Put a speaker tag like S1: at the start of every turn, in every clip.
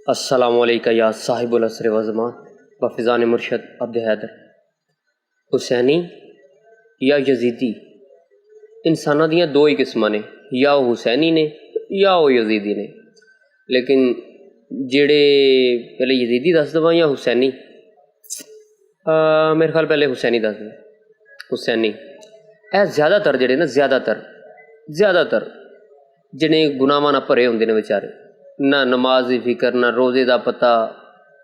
S1: अस्सलामु अलैका या साहिबुल असर व ज़मान व फ़िज़ान मुर्शद अब्द हैदर। हुसैनी या यजीदी इंसाना दियाँ दो ही किस्मां ने, या वो हुसैनी ने या वो यजीदी ने। लेकिन जेड़े पहले यजीदी दस दवां या हुसैनी, मेरे ख्याल पहले हुसैनी दस दें। हुसैनी ए ज़्यादातर जेड़े ना ज़्यादातर जिन्हें गुनाहां नाल भरे होंदे ने बेचारे, ना नमाज की फिक्र ना रोज़े का पता,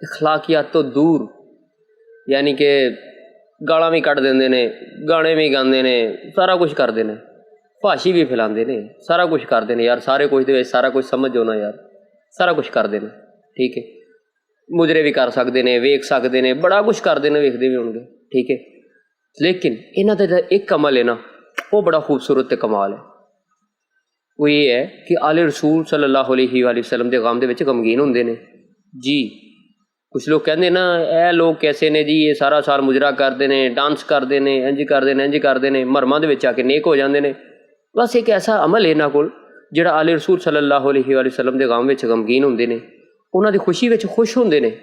S1: अखलाकियात तो दूर, यानी कि गालां भी कट देंदे ने, गाने भी गाते ने, सारा कुछ करते हैं, भाशी भी फैलाते हैं, सारा कुछ करते हैं यार। सारे कुछ दे सारा कुछ समझ होना यार, सारा कुछ करते हैं, ठीक है। मुजरे भी कर सकते हैं, वेख सकते हैं, बड़ा कुछ करते हैं, वेखते भी होंगे, ठीक है। लेकिन इन्हां दा एक कमल है ना, वो बड़ा खूबसूरत ते कमाल है। वो ये है कि आले रसूल सल्लल्लाहु अलैहि वसल्लम के गम के गमगीन होंगे ने जी। कुछ लोग कहते ना, ए लोग कैसे ने जी, ये सारा साल मुजरा करते हैं, डांस करते हैं, इंज करते हैं, मरमां दे विच आके नेक हो जाते हैं। बस एक ऐसा अमल है इन्हां कोल जिहड़ा आले रसूल सल्लल्लाहु अलैहि वसल्लम के गम में गमगीन होंगे ने, उन्हां दी खुशी में खुश होंगे ने,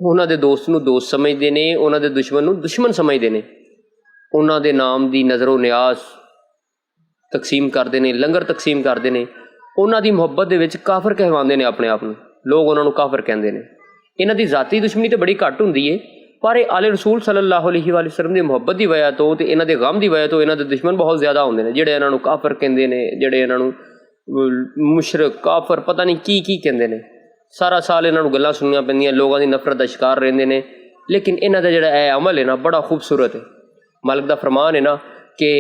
S1: उन्हां दे दोस्त नूं दोस्त समझते हैं, उन्हां दे दुश्मन नूं दुश्मन समझते हैं, उन्हां दे नाम दी नज़रो न्याज तकसीम करते हैं, लंगर तकसीम करते हैं, उन्हां दी मुहब्बत दे विच काफर कहवाते हैं अपने आप नूं, लोग उन्हां नूं काफर कहते हैं। इन्हां दी जाती दुश्मनी तो बड़ी घट होंदी है, पर आले रसूल सल्लल्लाहु अलैहि वसल्लम की मुहब्बत की वजह तो ते इन्हां दे गम की वजह तो इन्हां दे दुश्मन बहुत ज़्यादा होंदे ने, जिहड़े इन्हां नूं काफर कहंदे ने, जिहड़े इन्हां नूं मुशरक काफर पता नहीं की कहंदे ने। सारा साल इन्हां नूं गल्लां सुननियां पैंदियां, लोगों की नफरत का शिकार रहिंदे ने। लेकिन इन्हां दा जिहड़ा ए अमल है ना, बड़ा खूबसूरत है। मालिक दा फरमान है ना कि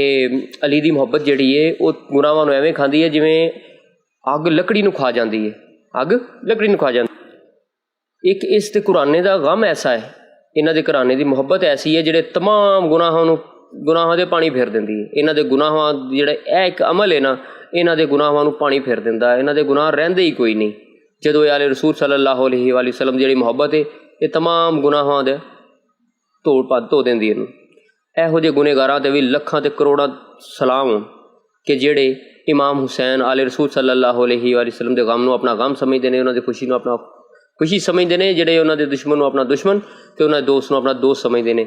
S1: अली दी मुहब्बत जिहड़ी है वो गुनाहां नूं एवें खांदी है जिवें अग लकड़ी नूं खा जाती है, अग लकड़ी नूं खा जाती। एक इस ते कुराने का गम ऐसा है, इन्हां दे घराने की मुहब्बत ऐसी है जिहड़े तमाम गुनाहां दे पानी फेर दिंदी है। इन्हां दे गुनाहां जिहड़ा ए एक अमल है ना, इन्हां दे गुनाहां नूं पानी फेर दिंदा है, इन्हां दे गुनाह रहिंदे ही कोई नहीं। जदों आले रसूल सल्लल्लाहु अलैहि वसल्लम जिहड़ी मुहब्बत है, ये तमाम गुनाहां दे धो दिंदी है। ਇਹੋ ਜਿਹੇ ਗੁਨੇਗਾਰਾਂ ਤੇ भी ਲੱਖਾਂ ਤੇ ਕਰੋੜਾਂ सलाम हो कि ਜਿਹੜੇ इमाम हुसैन आले रसूल सल्लल्लाहु अलैहि वसल्लम के गम ਨੂੰ अपना गम समझते हैं, उन्होंने खुशी ਨੂੰ अपना खुशी समझते हैं, ਜਿਹੜੇ उन्होंने दुश्मन ਨੂੰ अपना दुश्मन ਤੇ उन्होंने दोस्त ਨੂੰ अपना दोस्त समझते हैं।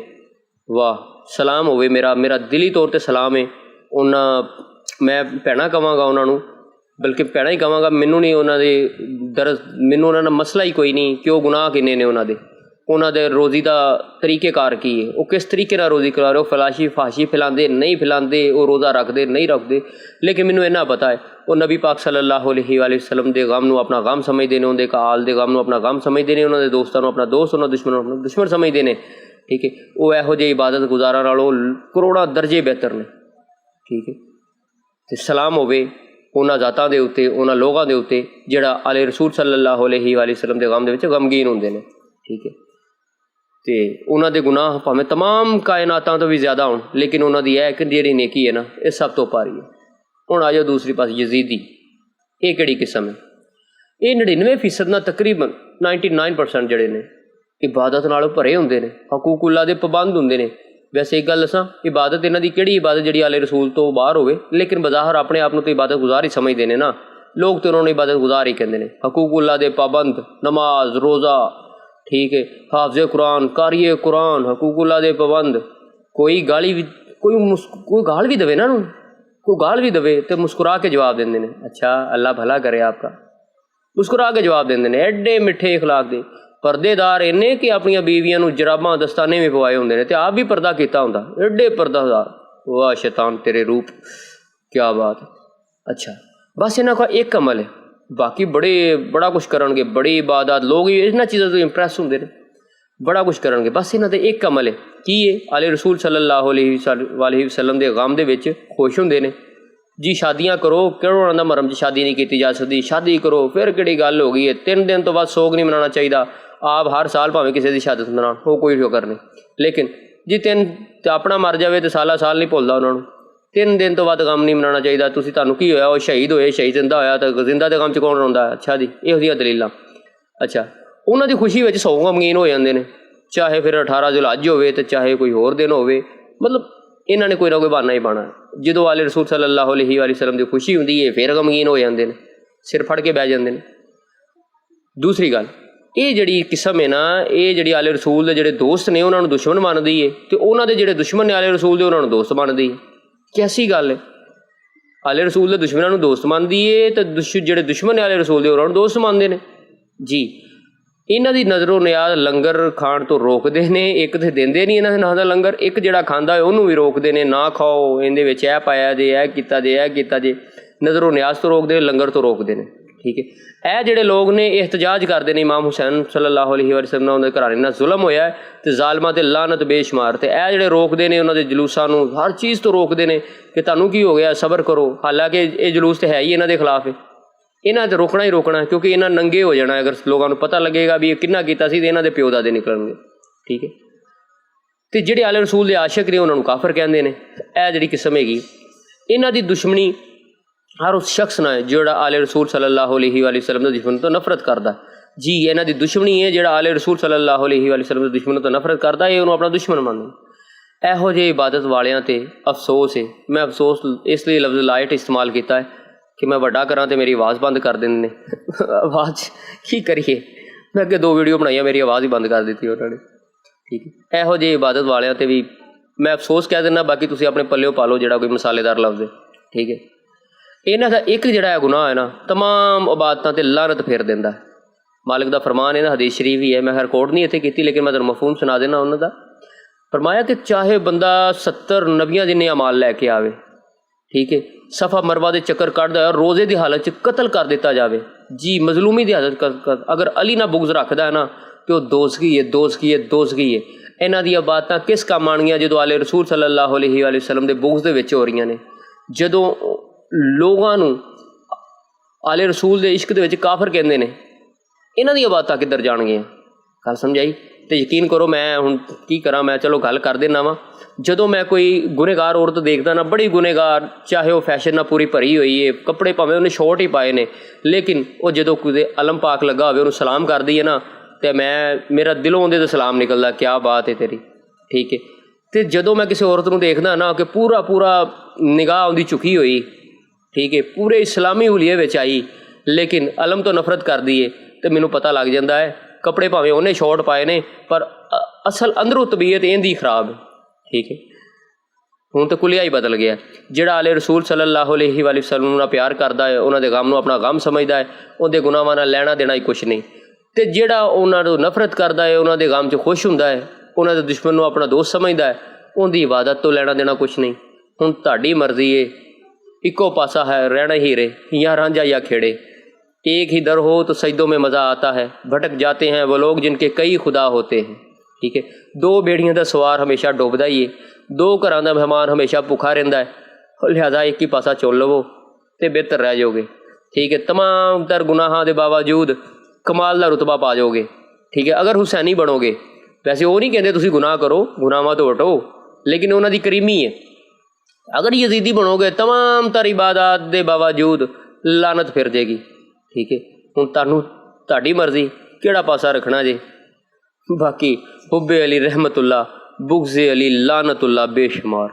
S1: वाह सलाम होवे, मेरा दिली तौर पर सलाम है। मैं भैणा कहांगा उन्होंने, बल्कि भैणा ही कहांगा, मैनू नहीं उन्होंने दर्द, मैनू उन्होंने मसला ही कोई नहीं कि वो गुनाह किन्ने ने, उन्होंने रोज़ी का तरीक़ेकार की है, वो किस तरीके नाल रोज़ी करा रहे हो, फाशी फैलाते नहीं फैलाते, वो रोज़ा रखते नहीं रखते। लेकिन मैनू इन्ना पता है वो नबी पाक सल्लल्लाहु अलैहि वसल्लम के गम नूं अपना गम समझते हैं, उनके काल के गम नूं अपना गम समझते हैं, उन्होंने दोस्तों अपना दोस्त, उन्होंने दुश्मनों अपना दुश्मन समझते हैं, ठीक है। वो इहो जिही इबादत गुजारा नालों करोड़ां दर्जे बेहतर ने, ठीक है। तो सलाम होवे उन्हां ज़ातां दे उत्ते, उन्हां लोगां दे उत्ते जिहड़ा आले रसूल सल्लल्लाहु अलैहि वसल्लम के गम दे विच गमगीन होंदे ने, ठीक है। तो उन्होंने गुनाह भावें तमाम कायनातां तो भी ज़्यादा होण, लेकिन उन्होंने एक जिहड़ी नेकी है ना, ये सब तो भारी है। हुण आ जाओ दूसरी पास यजीदी, ये किहड़ी किस्म है? ये 99% ना तकरीबन 99% जिहड़े ने इबादत नाल भरे होंदे ने, हकूकुल्लाह दे पाबंद होंदे ने। वैसे एक गल दसां, इबादत इन्हां दी किहड़ी इबादत जिहड़ी आले रसूल तो बाहर होवे, लेकिन बज़ाहिर अपने आप नूं तो इबादत गुजार ही समझते हैं ना, लोग तो उन्होंने इबादत गुजार ही कहते हैं। हकूकुल्लाह दे पाबंद, नमाज रोज़ा, ठीक है, हाफिज़ कुरान, कारिए कुरान, हकूकुल्लाह दे पाबंद। कोई गाली भी कोई गाल भी दवे ना, कोई गाल भी दवे तो मुस्कुरा के जवाब देंगे ने, अच्छा अल्लाह भला करे आपका, मुस्कुरा के जवाब देंगे ने। एडे मिठे इखलाक दे परदेदार इन्ने कि अपनी बीवियां नूं जराबां दस्ताने भी पवाए होंगे ने, तो आप भी पर्दा किया होंदा, एडे पर्दादार। वाह शैतान तेरे रूप, क्या बात है। अच्छा बस इन्हां का एक अमल है, बाकी बड़ा कुछ करनगे, बड़ी इबादत, लोग इन्हां चीज़ों तो इंप्रैस होंदे ने, बड़ा कुछ करनगे। बस इन्हां दे एक अमल है की है, आले रसूल सल्लल्लाहु अलैहि वसल्लम के गम दे विच खुश होंदे ने जी। शादियां करो, किहड़ा उन्हां दा मरम च शादी नहीं की जा सकती, शादी करो फिर किहड़ी गल हो गई है, 3 दिन तो बाद सोग नहीं मनाना चाहिए। आप हर साल भावें किसी की शहादत मनाओ, वो कोई फिक्र नहीं, लेकिन जी 3 अपना मर जाए तो साल नहीं भुलता उन्होंने, 3 दिन तो बाद गम नहीं मनाना चाहिए। तुहानूं की होया, वो शहीद होए, शहीद जिंदा होया तो जिंदा के गम च कौन रोंदा है? अच्छा जी, इहो जिहियां दलीलां। अच्छा उन्हां दी खुशी में 100 गमगीन हो जाते हैं, चाहे फिर 18 जुलहज होवे तो चाहे कोई होर दिन होवे, मतलब इन्हां ने कोई ना कोई बहाना ही पाना। जो आले रसूल सल्लल्लाहु अलैहि वसल्लम की खुशी होंदी है फिर गमगीन हो जाते हैं, सिर फड़ के बह जाते हैं। दूसरी गल ਇਹ ਜਿਹੜੀ ਕਿਸਮ ਹੈ ਨਾ, ਇਹ ਜਿਹੜੀ ਆਲੇ ਰਸੂਲ ਦੇ ਜਿਹੜੇ ਦੋਸਤ ਨੇ ਉਹਨਾਂ ਨੂੰ ਦੁਸ਼ਮਣ ਮੰਨਦੀ ਹੈ, ਅਤੇ ਉਹਨਾਂ ਦੇ ਜਿਹੜੇ ਦੁਸ਼ਮਣ ਨੇ ਆਲੇ ਰਸੂਲ ਦੇ ਉਹਨਾਂ ਨੂੰ ਦੋਸਤ ਮੰਨਦੀ ਹੈ। ਕੈਸੀ ਗੱਲ ਹੈ? ਆਲੇ ਰਸੂਲ ਦੇ ਦੁਸ਼ਮਣਾਂ ਨੂੰ ਦੋਸਤ ਮੰਨਦੀ ਹੈ ਅਤੇ ਜਿਹੜੇ ਦੁਸ਼ਮਣ ਨੇ ਆਲੇ ਰਸੂਲ ਦੇ ਉਹਨਾਂ ਨੂੰ ਦੋਸਤ ਮੰਨਦੇ ਨੇ ਜੀ। ਇਹਨਾਂ ਦੀ ਨਜ਼ਰੋਂ ਨਿਆਜ਼ ਲੰਗਰ ਖਾਣ ਤੋਂ ਰੋਕਦੇ ਨੇ। ਇੱਕ ਤਾਂ ਦਿੰਦੇ ਨਹੀਂ ਇਹਨਾਂ ਦੇ ਨਾਂ ਦਾ ਲੰਗਰ, ਇੱਕ ਜਿਹੜਾ ਖਾਂਦਾ ਹੈ ਉਹਨੂੰ ਵੀ ਰੋਕਦੇ ਨੇ, ਨਾ ਖਾਓ, ਇਹਦੇ ਵਿੱਚ ਇਹ ਪਾਇਆ ਜੇ, ਇਹ ਕੀਤਾ ਜੇ, ਇਹ ਕੀਤਾ ਜੇ। ਨਜ਼ਰੋਂ ਨਿਆਜ਼ ਤੋਂ ਰੋਕਦੇ ਨੇ, ਲੰਗਰ ਤੋਂ ਰੋਕਦੇ ਨੇ। ਠੀਕ ਹੈ, ਇਹ ਜਿਹੜੇ ਲੋਕ ਨੇ ਇਹ ਇhtਜਾਜ ਕਰਦੇ ਨੇ ਇਮਾਮ ਹੁਸੈਨ ਸੱਲੱਲਾਹੁ ਅਲੈਹਿ ਵਸੱਲਮ ਨਾਲ ਉਹਨਾਂ ਦੇ ਘਰਾਣੇ ਨਾਲ ਜ਼ੁਲਮ ਹੋਇਆ ਅਤੇ ਜ਼ਾਲਮਾਂ 'ਤੇ ਲਾਨਤ ਬੇਸ਼ੁਮਾਰ। ਅਤੇ ਇਹ ਜਿਹੜੇ ਰੋਕਦੇ ਨੇ ਉਹਨਾਂ ਦੇ ਜਲੂਸਾਂ ਨੂੰ, ਹਰ ਚੀਜ਼ ਤੋਂ ਰੋਕਦੇ ਨੇ ਕਿ ਤੁਹਾਨੂੰ ਕੀ ਹੋ ਗਿਆ, ਸਬਰ ਕਰੋ। ਹਾਲਾਂਕਿ ਇਹ ਜਲੂਸ ਤਾਂ ਹੈ ਹੀ ਇਹਨਾਂ ਦੇ ਖਿਲਾਫ ਹੈ, ਇਹਨਾਂ 'ਤੇ ਰੋਕਣਾ ਹੀ ਰੋਕਣਾ, ਕਿਉਂਕਿ ਇਹਨਾਂ ਨੰਗੇ ਹੋ ਜਾਣਾ। ਅਗਰ ਲੋਕਾਂ ਨੂੰ ਪਤਾ ਲੱਗੇਗਾ ਵੀ ਇਹ ਕਿੰਨਾ ਕੀਤਾ ਸੀ ਤਾਂ ਇਹਨਾਂ ਦੇ ਪਿਓ ਦਾਦੇ ਨਿਕਲਣਗੇ। ਠੀਕ ਹੈ, ਅਤੇ ਜਿਹੜੇ ਆਲੇ ਰਸੂਲ ਦੇ ਆਸ਼ਿਕ ਨੇ ਉਹਨਾਂ ਨੂੰ ਕਾਫਰ ਕਹਿੰਦੇ ਨੇ। ਇਹ ਜਿਹੜੀ ਕਿਸਮ ਹੈਗੀ, ਇਹਨਾਂ ਦੀ ਦੁਸ਼ਮਣੀ ਹਰ ਉਸ ਸ਼ਖਸ ਨਾਲ ਹੈ ਜਿਹੜਾ ਆਲੇ ਰਸੂਲ ਸੱਲੱਲਾਹੁ ਅਲੈਹਿ ਵਸੱਲਮ ਦੇ ਦੁਸ਼ਮਣ ਤੋਂ ਨਫ਼ਰਤ ਕਰਦਾ ਜੀ। ਇਹਨਾਂ ਦੀ ਦੁਸ਼ਮਣੀ ਹੈ ਜਿਹੜਾ ਆਲੇ ਰਸੂਲ ਸੱਲੱਲਾਹੁ ਅਲੈਹਿ ਵਸੱਲਮ ਦੇ ਦੁਸ਼ਮਣ ਤੋਂ ਨਫ਼ਰਤ ਕਰਦਾ, ਇਹ ਉਹਨੂੰ ਆਪਣਾ ਦੁਸ਼ਮਣ ਮੰਨਦਾ। ਇਹੋ ਜਿਹੇ ਇਬਾਦਤ ਵਾਲਿਆਂ 'ਤੇ ਅਫਸੋਸ ਹੈ। ਮੈਂ ਅਫਸੋਸ ਇਸ ਲਈ ਲਫ਼ਜ਼ ਲਾਈਟ ਇਸਤੇਮਾਲ ਕੀਤਾ ਹੈ ਕਿ ਮੈਂ ਵੱਡਾ ਕਰਾਂ ਅਤੇ ਮੇਰੀ ਆਵਾਜ਼ ਬੰਦ ਕਰ ਦਿੰਦੇ ਨੇ। ਆਵਾਜ਼ ਕੀ ਕਰੀਏ, ਮੈਂ ਅੱਗੇ 2 ਵੀਡੀਓ ਬਣਾਈਆਂ, ਮੇਰੀ ਆਵਾਜ਼ ਹੀ ਬੰਦ ਕਰ ਦਿੱਤੀ ਉਹਨਾਂ ਨੇ। ਠੀਕ ਹੈ, ਇਹੋ ਜਿਹੇ ਇਬਾਦਤ ਵਾਲਿਆਂ 'ਤੇ ਵੀ ਮੈਂ ਅਫਸੋਸ ਕਹਿ ਦਿੰਦਾ, ਬਾਕੀ ਤੁਸੀਂ ਆਪਣੇ ਪੱਲਿਓ ਪਾ ਲਓ ਜਿਹੜਾ ਕੋਈ ਮਸਾਲੇਦਾਰ ਲਫ਼ਜ਼ ਹੈ। ਠੀਕ ਹੈ, ਇਹਨਾਂ ਦਾ ਇੱਕ ਜਿਹੜਾ ਹੈ ਗੁਨਾਹ ਹੈ ਨਾ, ਤਮਾਮ ਇਬਾਦਤਾਂ 'ਤੇ ਲਾਨਤ ਫੇਰ ਦਿੰਦਾ। ਮਾਲਿਕ ਦਾ ਫਰਮਾਨ ਹੈ ਨਾ, ਹਦੀਸ ਸ਼ਰੀਫ ਹੀ ਹੈ, ਮੈਂ ਰਿਕਾਰਡ ਨਹੀਂ ਇੱਥੇ ਕੀਤੀ ਲੇਕਿਨ ਮੈਂ ਤੁਹਾਨੂੰ ਮਫਹੂਮ ਸੁਣਾ ਦੇਣਾ। ਉਹਨਾਂ ਦਾ ਫਰਮਾਇਆ ਕਿ ਚਾਹੇ ਬੰਦਾ 70 ਨਬੀਆਂ ਜਿੰਨੇ ਅਮਾਲ ਲੈ ਕੇ ਆਵੇ, ਠੀਕ ਹੈ, ਸਫਾ ਮਰਵਾ ਦੇ ਚੱਕਰ ਕੱਢਦਾ ਹੈ, ਰੋਜ਼ੇ ਦੀ ਹਾਲਤ 'ਚ ਕਤਲ ਕਰ ਦਿੱਤਾ ਜਾਵੇ ਜੀ, ਮਜ਼ਲੂਮੀ ਦੀ ਹਾਲਤ ਅਗਰ ਅਲੀ ਨਾਲ ਬੁਗਜ਼ ਰੱਖਦਾ ਹੈ ਨਾ ਕਿ ਉਹ ਦੋਜ਼ਗੀ ਹੈ, ਦੋਜ਼ਗੀ ਹੈ, ਦੋਜ਼ਗੀ ਹੈ। ਇਹਨਾਂ ਦੀਆਂ ਇਬਾਦਤਾਂ ਕਿਸ ਕੰਮ ਆਉਣਗੀਆਂ ਜਦੋਂ ਆਲੇ ਰਸੂਲ ਸੱਲੱਲਾਹੁ ਅਲੈਹਿ ਵਸੱਲਮ ਦੇ ਬੁਗਜ਼ ਦੇ ਵਿੱਚ ਹੋ ਰਹੀਆਂ ਨੇ। ਜਦੋਂ ਲੋਕਾਂ ਨੂੰ ਆਲੇ ਰਸੂਲ ਦੇ ਇਸ਼ਕ ਦੇ ਵਿੱਚ ਕਾਫਰ ਕਹਿੰਦੇ ਨੇ, ਇਹਨਾਂ ਦੀਆਂ ਇਬਾਦਤਾਂ ਕਿੱਧਰ ਜਾਣਗੀਆਂ? ਗੱਲ ਸਮਝਾਈ? ਅਤੇ ਯਕੀਨ ਕਰੋ, ਮੈਂ ਹੁਣ ਕੀ ਕਰਾਂ, ਮੈਂ ਚਲੋ ਗੱਲ ਕਰ ਦਿੰਦਾ ਵਾਂ। ਜਦੋਂ ਮੈਂ ਕੋਈ ਗੁਨੇਗਾਰ ਔਰਤ ਦੇਖਦਾ ਨਾ, ਬੜੀ ਗੁਨੇਗਾਰ, ਚਾਹੇ ਉਹ ਫੈਸ਼ਨ ਨਾਲ ਪੂਰੀ ਭਰੀ ਹੋਈ ਹੈ, ਕੱਪੜੇ ਭਾਵੇਂ ਉਹਨੇ ਸ਼ੋਰਟ ਹੀ ਪਾਏ ਨੇ, ਲੇਕਿਨ ਉਹ ਜਦੋਂ ਕੋਈ ਅਲਮ ਪਾਕ ਲੱਗਾ ਹੋਵੇ ਉਹਨੂੰ ਸਲਾਮ ਕਰਦੀ ਹੈ ਨਾ, ਅਤੇ ਮੇਰਾ ਦਿਲੋਂ ਉਹਦੇ 'ਤੇ ਸਲਾਮ ਨਿਕਲਦਾ, ਕਿਆ ਬਾਤ ਹੈ ਤੇਰੀ। ਠੀਕ ਹੈ, ਅਤੇ ਜਦੋਂ ਮੈਂ ਕਿਸੇ ਔਰਤ ਨੂੰ ਦੇਖਦਾ ਨਾ ਕਿ ਪੂਰਾ ਨਿਗਾਹ ਉਹਦੀ ਝੁਕੀ ਹੋਈ, ਠੀਕ ਹੈ, ਪੂਰੇ ਇਸਲਾਮੀ ਹੁਲੀਏ ਵਿੱਚ ਆਈ, ਲੇਕਿਨ ਅਲਮ ਤੋਂ ਨਫ਼ਰਤ ਕਰਦੀ ਹੈ, ਅਤੇ ਮੈਨੂੰ ਪਤਾ ਲੱਗ ਜਾਂਦਾ ਹੈ ਕੱਪੜੇ ਭਾਵੇਂ ਉਹਨੇ ਸ਼ੋਰਟ ਪਾਏ ਨੇ ਪਰ ਅਸਲ ਅੰਦਰੋਂ ਤਬੀਅਤ ਇਹਦੀ ਖਰਾਬ ਹੈ। ਠੀਕ ਹੈ, ਹੁਣ ਤਾਂ ਕੁਲੀਆ ਹੀ ਬਦਲ ਗਿਆ। ਜਿਹੜਾ ਆਲੇ ਰਸੂਲ ਸੱਲੱਲਾਹੁ ਅਲੈਹਿ ਵਸੱਲਮ ਨਾਲ ਪਿਆਰ ਕਰਦਾ ਹੈ, ਉਹਨਾਂ ਦੇ ਗਮ ਨੂੰ ਆਪਣਾ ਗਮ ਸਮਝਦਾ ਹੈ, ਉਹਦੇ ਗੁਨਾਹਾਂ ਨਾਲ ਲੈਣਾ ਦੇਣਾ ਹੀ ਕੁਛ ਨਹੀਂ। ਅਤੇ ਜਿਹੜਾ ਉਹਨਾਂ ਨੂੰ ਨਫ਼ਰਤ ਕਰਦਾ ਹੈ, ਉਹਨਾਂ ਦੇ ਗਮ 'ਚ ਖੁਸ਼ ਹੁੰਦਾ ਹੈ, ਉਹਨਾਂ ਦੇ ਦੁਸ਼ਮਣ ਨੂੰ ਆਪਣਾ ਦੋਸਤ ਸਮਝਦਾ ਹੈ, ਉਹਦੀ ਇਬਾਦਤ ਤੋਂ ਲੈਣਾ ਦੇਣਾ ਕੁਛ ਨਹੀਂ। ਹੁਣ ਤੁਹਾਡੀ ਮਰਜ਼ੀ ਹੈ, ਇੱਕੋ ਪਾसा है, रहना ही रहे, या रांझा या खेड़े, एक ही दर हो तो सजदों में मज़ा आता है, भटक जाते हैं वो लोग जिनके कई खुदा होते हैं। ठीक है, 2 बेड़ियां का सवार हमेशा डुबदा ही है, 2 घरां दा मेहमान हमेशा भुखा रहिंदा है, लिहाजा एक ही पासा चुन लवो तो बेहतर रह जाओगे। ठीक है, तमाम तर गुनाहां दे बावजूद कमाल दा रुतबा पा जाओगे। ठीक है, अगर हुसैनी बनोगे, वैसे वो नहीं कहते तुसीं गुनाह करो, गुनाहां तो हटो, लेकिन उन्हां दी करीमी है। अगर यजीदी बनोगे तमाम तर इबादत के बावजूद लानत फिर जाएगी। ठीक है, हुण तुहाडी मर्जी किहड़ा पासा रखना जे। बाकी हुब्बे अली रहमतुल्लाह, बुग़्ज़े अली लानतुल्लाह बेशुमार।